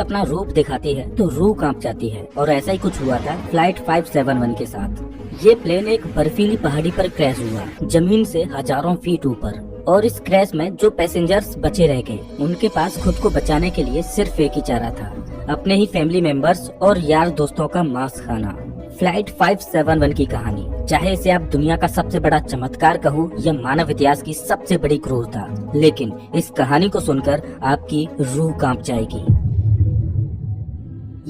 अपना रूप दिखाती है तो रूह कांप जाती है। और ऐसा ही कुछ हुआ था फ्लाइट 571 के साथ। ये प्लेन एक बर्फीली पहाड़ी पर क्रैश हुआ, जमीन से हजारों फीट ऊपर। और इस क्रैश में जो पैसेंजर्स बचे रह गए, उनके पास खुद को बचाने के लिए सिर्फ एक ही चारा था, अपने ही फैमिली मेंबर्स और यार दोस्तों का मांस खाना। फ्लाइट 571 की कहानी, चाहे इसे आप दुनिया का सबसे बड़ा चमत्कार कहो या मानव इतिहास की सबसे बड़ी क्रूरता, लेकिन इस कहानी को सुनकर आपकी रूह कांप जाएगी।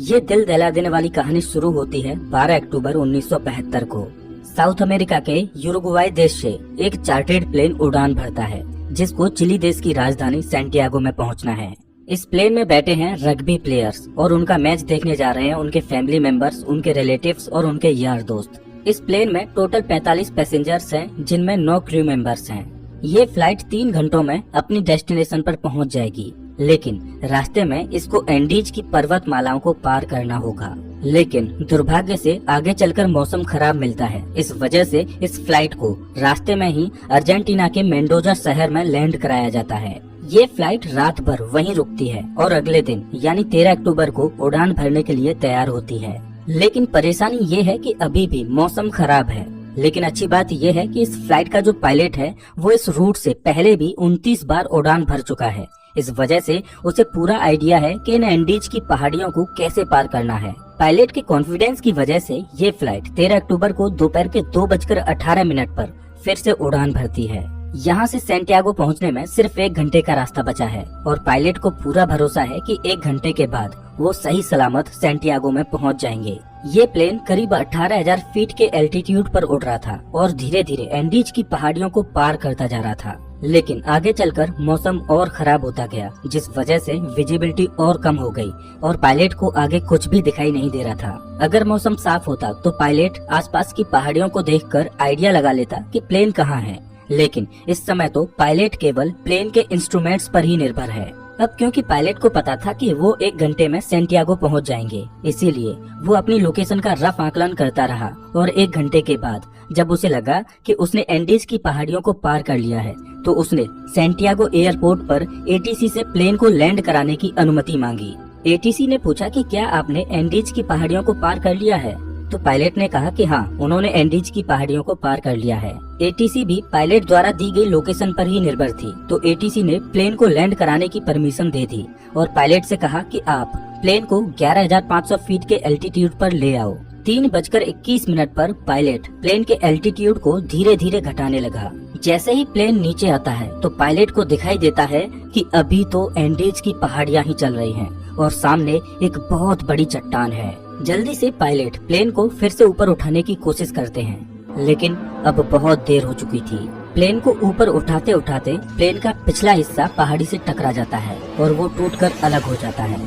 ये दिल दहला देने वाली कहानी शुरू होती है 12 अक्टूबर 1972 को। साउथ अमेरिका के यूरुग्वाई देश से एक चार्टर्ड प्लेन उड़ान भरता है, जिसको चिली देश की राजधानी सैंटियागो में पहुंचना है। इस प्लेन में बैठे हैं रग्बी प्लेयर्स और उनका मैच देखने जा रहे हैं उनके फैमिली मेंबर्स, उनके रिलेटिव्स और उनके यार दोस्त। इस प्लेन में टोटल 45 पैसेंजर्स हैं, जिनमें 9 क्रू मेंबर्स हैं। ये फ्लाइट 3 घंटों में अपनी डेस्टिनेशन पर पहुंच जाएगी, लेकिन रास्ते में इसको एंडीज की पर्वतमालाओं को पार करना होगा। लेकिन दुर्भाग्य से आगे चलकर मौसम खराब मिलता है। इस वजह से इस फ्लाइट को रास्ते में ही अर्जेंटीना के मेंडोजा शहर में लैंड कराया जाता है। ये फ्लाइट रात भर वहीं रुकती है और अगले दिन यानी 13 अक्टूबर को उड़ान भरने के लिए तैयार होती है। लेकिन परेशानी ये है कि अभी भी मौसम खराब है। लेकिन अच्छी बात यह है कि इस फ्लाइट का जो पायलट है वो इस रूट से पहले भी 29 बार उड़ान भर चुका है। इस वजह से उसे पूरा आइडिया है कि इन एंडीज की पहाड़ियों को कैसे पार करना है। पायलट के कॉन्फिडेंस की वजह से ये फ्लाइट 13 अक्टूबर को दोपहर के 2:18 पर फिर से उड़ान भरती है। यहाँ से सैंटियागो पहुँचने में सिर्फ 1 घंटे का रास्ता बचा है और पायलट को पूरा भरोसा है कि 1 घंटे के बाद वो सही सलामत सैंटियागो में पहुँच जाएंगे। ये प्लेन करीब 18,000 फीट के एल्टीट्यूड पर उड़ रहा था और धीरे धीरे एंडीज की पहाड़ियों को पार करता जा रहा था। लेकिन आगे चलकर मौसम और खराब होता गया, जिस वजह से विजिबिलिटी और कम हो गई और पायलट को आगे कुछ भी दिखाई नहीं दे रहा था। अगर मौसम साफ होता तो पायलट आसपास की पहाड़ियों को देखकर आइडिया लगा लेता कि प्लेन कहाँ है। लेकिन इस समय तो पायलट केवल प्लेन के इंस्ट्रूमेंट्स पर ही निर्भर है। अब क्योंकि पायलट को पता था कि वो 1 घंटे में सैंटियागो पहुंच जाएंगे, इसीलिए वो अपनी लोकेशन का रफ आकलन करता रहा। और 1 घंटे के बाद जब उसे लगा कि उसने एंडीज की पहाड़ियों को पार कर लिया है, तो उसने सैंटियागो एयरपोर्ट पर एटीसी से प्लेन को लैंड कराने की अनुमति मांगी। एटीसी ने पूछा कि क्या आपने एंडीज की पहाड़ियों को पार कर लिया है? तो पायलट ने कहा कि हाँ, उन्होंने एंडीज की पहाड़ियों को पार कर लिया है। एटीसी भी पायलट द्वारा दी गई लोकेशन पर ही निर्भर थी, तो एटीसी ने प्लेन को लैंड कराने की परमिशन दे दी और पायलट से कहा कि आप प्लेन को 11,500 फीट के एल्टीट्यूड पर ले आओ। 3:21 पर पायलट प्लेन के एल्टीट्यूड को धीरे धीरे घटाने लगा। जैसे ही प्लेन नीचे आता है तो पायलट को दिखाई देता है कि अभी तो एंडीज की पहाड़ियाँ ही चल रही हैं और सामने एक बहुत बड़ी चट्टान है। जल्दी से पायलट प्लेन को फिर से ऊपर उठाने की कोशिश करते हैं, लेकिन अब बहुत देर हो चुकी थी। प्लेन को ऊपर उठाते उठाते प्लेन का पिछला हिस्सा पहाड़ी से टकरा जाता है और वो टूटकर अलग हो जाता है।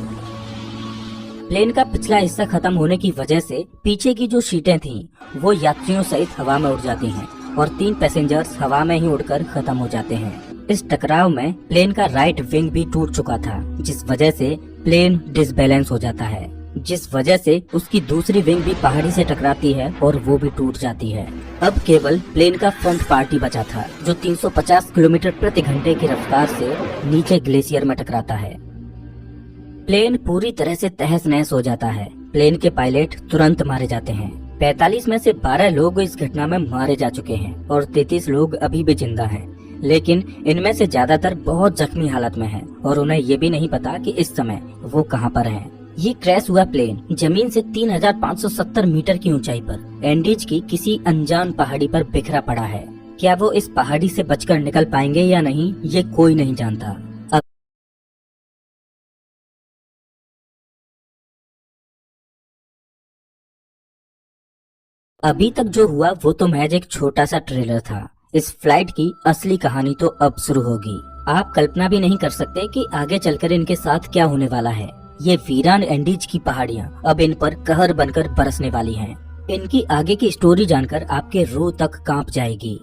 प्लेन का पिछला हिस्सा खत्म होने की वजह से पीछे की जो सीटें थीं, वो यात्रियों सहित हवा में उड़ जाती हैं और 3 पैसेंजर्स हवा में ही उड़कर खत्म हो जाते हैं। इस टकराव में प्लेन का राइट विंग भी टूट चुका था, जिस वजह से प्लेन डिसबैलेंस हो जाता है, जिस वजह से उसकी दूसरी विंग भी पहाड़ी से टकराती है और वो भी टूट जाती है। अब केवल प्लेन का फ्रंट पार्ट ही बचा था, जो 350 किलोमीटर प्रति घंटे की रफ्तार से नीचे ग्लेशियर में टकराता है। प्लेन पूरी तरह से तहस नहस हो जाता है। प्लेन के पायलट तुरंत मारे जाते हैं। 45 में से 12 लोग इस घटना में मारे जा चुके हैं और 33 लोग अभी भी जिंदा हैं। लेकिन इनमें से ज्यादातर बहुत जख्मी हालत में हैं और उन्हें ये भी नहीं पता कि इस समय वो कहां पर हैं। ये क्रैश हुआ प्लेन जमीन से 3,570 मीटर की ऊंचाई पर एंडीज की किसी अनजान पहाड़ी पर बिखरा पड़ा है। क्या वो इस पहाड़ी से बचकर निकल पाएंगे या नहीं, ये कोई नहीं जानता। अभी तक जो हुआ वो तो महज एक छोटा सा ट्रेलर था। इस फ्लाइट की असली कहानी तो अब शुरू होगी। आप कल्पना भी नहीं कर सकते कि आगे चलकर इनके साथ क्या होने वाला है। ये वीरान एंडीज की पहाड़ियाँ अब इन पर कहर बनकर बरसने वाली हैं। इनकी आगे की स्टोरी जानकर आपके रूह तक कांप जाएगी।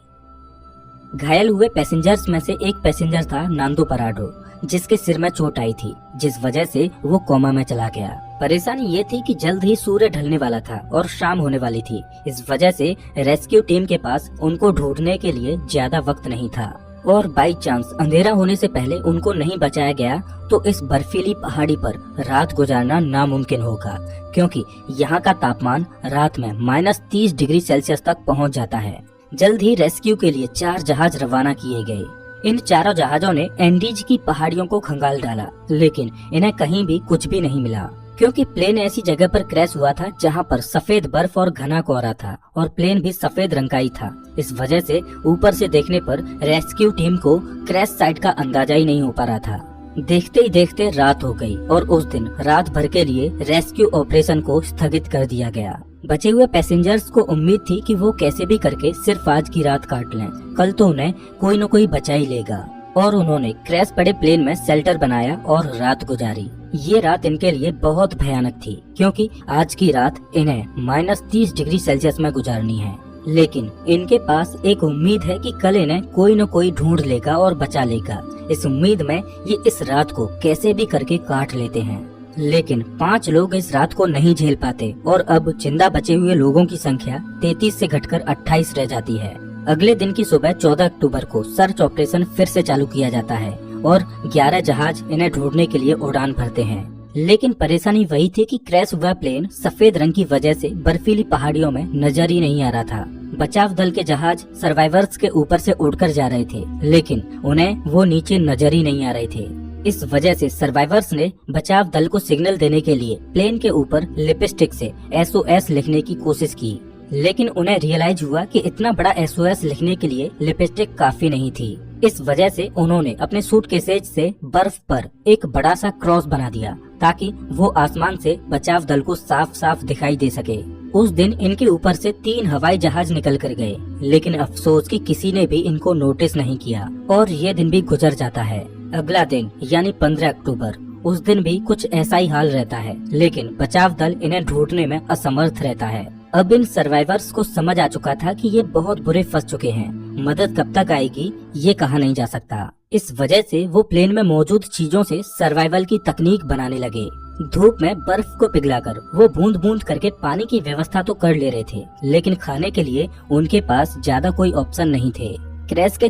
घायल हुए पैसेंजर्स में से एक पैसेंजर था नांदो पराडो, जिसके सिर में चोट आई थी, जिस वजह से वो कोमा में चला गया। परेशानी ये थी कि जल्द ही सूर्य ढलने वाला था और शाम होने वाली थी। इस वजह से रेस्क्यू टीम के पास उनको ढूंढने के लिए ज्यादा वक्त नहीं था। और बाई चांस अंधेरा होने से पहले उनको नहीं बचाया गया तो इस बर्फीली पहाड़ी पर रात गुजारना नामुमकिन होगा, क्योंकि यहाँ का तापमान रात में -30 डिग्री सेल्सियस तक पहुँच जाता है। जल्द ही रेस्क्यू के लिए 4 जहाज रवाना किए गए। इन चारों जहाजों ने एंडीज की पहाड़ियों को खंगाल डाला, लेकिन इन्हें कहीं भी कुछ भी नहीं मिला, क्योंकि प्लेन ऐसी जगह पर क्रैश हुआ था जहां पर सफेद बर्फ और घना कोहरा था और प्लेन भी सफेद रंग का ही था। इस वजह से ऊपर से देखने पर रेस्क्यू टीम को क्रैश साइट का अंदाजा ही नहीं हो पा रहा था। देखते ही देखते रात हो गई और उस दिन रात भर के लिए रेस्क्यू ऑपरेशन को स्थगित कर दिया गया। बचे हुए पैसेंजर्स को उम्मीद थी कि वो कैसे भी करके सिर्फ आज की रात काट लें, कल तो उन्हें कोई न कोई बचा ही लेगा। और उन्होंने क्रैश पड़े प्लेन में शेल्टर बनाया और रात गुजारी। ये रात इनके लिए बहुत भयानक थी, क्योंकि आज की रात इन्हें -30 डिग्री सेल्सियस में गुजारनी है। लेकिन इनके पास एक उम्मीद है कि कल इन्हें कोई न कोई ढूंढ लेगा और बचा लेगा। इस उम्मीद में ये इस रात को कैसे भी करके काट लेते हैं। लेकिन 5 लोग इस रात को नहीं झेल पाते और अब जिंदा बचे हुए लोगों की संख्या 33 से घटकर 28 रह जाती है। अगले दिन की सुबह 14 अक्टूबर को सर्च ऑपरेशन फिर से चालू किया जाता है और 11 जहाज इन्हें ढूंढने के लिए उड़ान भरते हैं। लेकिन परेशानी वही थी कि क्रैश हुआ प्लेन सफेद रंग की वजह से बर्फीली पहाड़ियों में नजर ही नहीं आ रहा था। बचाव दल के जहाज सर्वाइवर्स के ऊपर से उड़कर जा रहे थे, लेकिन उन्हें वो नीचे नजर ही नहीं आ रहे थे। इस वजह से सर्वाइवर्स ने बचाव दल को सिग्नल देने के लिए प्लेन के ऊपर लिपस्टिक से SOS लिखने की कोशिश की, लेकिन उन्हें रियलाइज हुआ कि इतना बड़ा SOS लिखने के लिए लिपस्टिक काफी नहीं थी। इस वजह से उन्होंने अपने सूटकेसेज से बर्फ पर एक बड़ा सा क्रॉस बना दिया, ताकि वो आसमान से बचाव दल को साफ साफ दिखाई दे सके। उस दिन इनके ऊपर से 3 हवाई जहाज निकल कर गए, लेकिन अफसोस कि किसी ने भी इनको नोटिस नहीं किया और ये दिन भी गुजर जाता है। अगला दिन यानी 15 अक्टूबर, उस दिन भी कुछ ऐसा ही हाल रहता है, लेकिन बचाव दल इन्हें ढूंढने में असमर्थ रहता है। अब इन सर्वाइवर्स को समझ आ चुका था कि ये बहुत बुरे फंस चुके हैं। मदद कब तक आएगी ये कहा नहीं जा सकता। इस वजह से वो प्लेन में मौजूद चीजों से सर्वाइवल की तकनीक बनाने लगे। धूप में बर्फ को पिघलाकर वो बूंद बूंद करके पानी की व्यवस्था तो कर ले रहे थे, लेकिन खाने के लिए उनके पास ज्यादा कोई ऑप्शन नहीं थे। क्रैश के